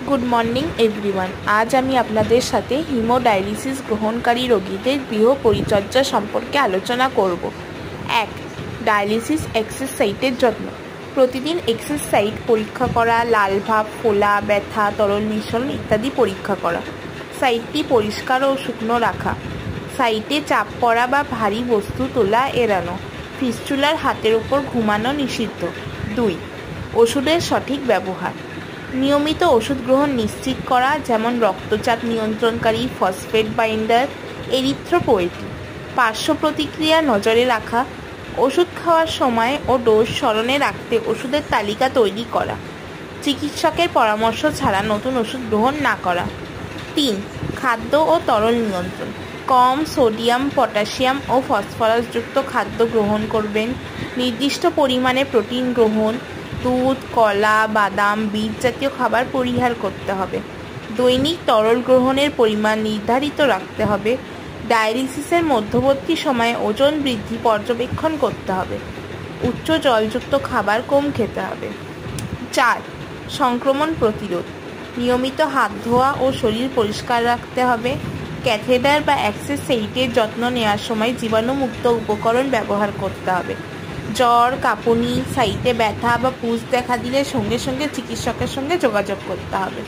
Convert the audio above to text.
Good morning everyone. আজ আমি আপনাদের সাথে হিমোডায়ালিসিস গ্রহণকারী রোগীদের গৃহ পরিচর্যা সম্পর্কে আলোচনা করব। 1. ডায়ালিসিস অ্যাক্সেস সাইটের যত্ন। প্রতিদিন অ্যাক্সেস সাইট পরীক্ষা করা, লাল ভাব, ফোলা, ব্যথা, তরল মিশ্রণ ইত্যাদি পরীক্ষা করা। সাইটটি পরিষ্কার ও শুকনো রাখা। সাইটে চাপ পড়া বা ভারী বস্তু তোলা এড়ানো। ফিস্চুলার হাতের উপর ঘুমানো নিষিদ্ধ। 2. ওষুধের সঠিক ব্যবহার। নিয়মিত ওষুধ গ্রহণ নিশ্চিত করা, যেমন রক্তচাপ নিয়ন্ত্রণকারী, ফসফেট বাইন্ডার, এরিথ্রোপোয়েটিন। পার্শ্ব প্রতিক্রিয়া নজরে রাখা। ওষুধ খাওয়ার সময় ও ডোজ স্মরণে রাখতে ওষুধের তালিকা তৈরি করা। চিকিৎসকের পরামর্শ ছাড়া নতুন ওষুধ গ্রহণ না করা। 3. খাদ্য ও তরল নিয়ন্ত্রণ। কম সোডিয়াম, পটাশিয়াম ও ফসফরাসযুক্ত খাদ্য গ্রহণ করবেন। নির্দিষ্ট পরিমাণে প্রোটিন গ্রহণ, দুধ, কলা, বাদাম, বীজ জাতীয় খাবার পরিহার করতে হবে। দৈনিক তরল গ্রহণের পরিমাণ নির্ধারিত রাখতে হবে। ডায়ালিসিসের মধ্যবর্তী সময়ে ওজন বৃদ্ধি পর্যবেক্ষণ করতে হবে। উচ্চ জলযুক্ত খাবার কম খেতে হবে। 4. সংক্রমণ প্রতিরোধ। নিয়মিত হাত ধোয়া ও শরীর পরিষ্কার রাখতে হবে। ক্যাথেটার বা অ্যাক্সেস সাইটের যত্ন নেওয়ার সময় জীবাণুমুক্ত উপকরণ ব্যবহার করতে হবে। জ্বর, কাঁপুনি, সাইটে ব্যথা বা পুঁজ দেখা দিলে সঙ্গে সঙ্গে চিকিৎসকের সঙ্গে যোগাযোগ করতে হবে।